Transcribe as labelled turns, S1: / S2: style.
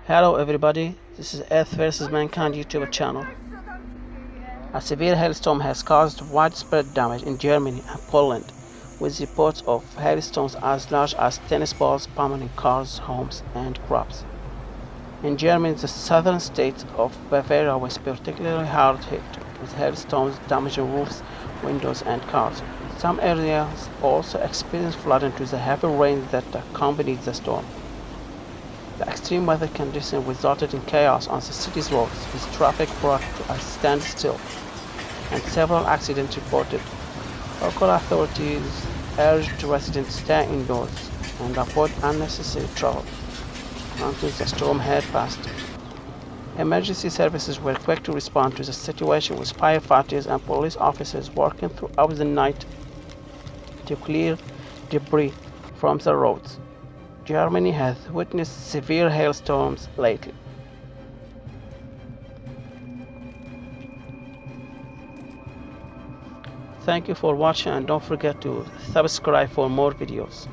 S1: Hello everybody, this is Earth vs Mankind YouTube channel. A severe hailstorm has caused widespread damage in Germany and Poland, with reports of hailstones as large as tennis balls pummeling cars, homes and crops. In Germany, the southern state of Bavaria was particularly hard hit, with hailstones damaging roofs, windows and cars. Some areas also experienced flooding due to the heavy rain that accompanied the storm. The extreme weather conditions resulted in chaos on the city's roads, with traffic brought to a standstill and several accidents reported. Local authorities urged residents to stay indoors and avoid unnecessary travel until the storm had passed. Emergency services were quick to respond to the situation, with firefighters and police officers working throughout the night to clear debris from the roads. Germany has witnessed severe hailstorms lately. Thank you for watching and don't forget to subscribe for more videos.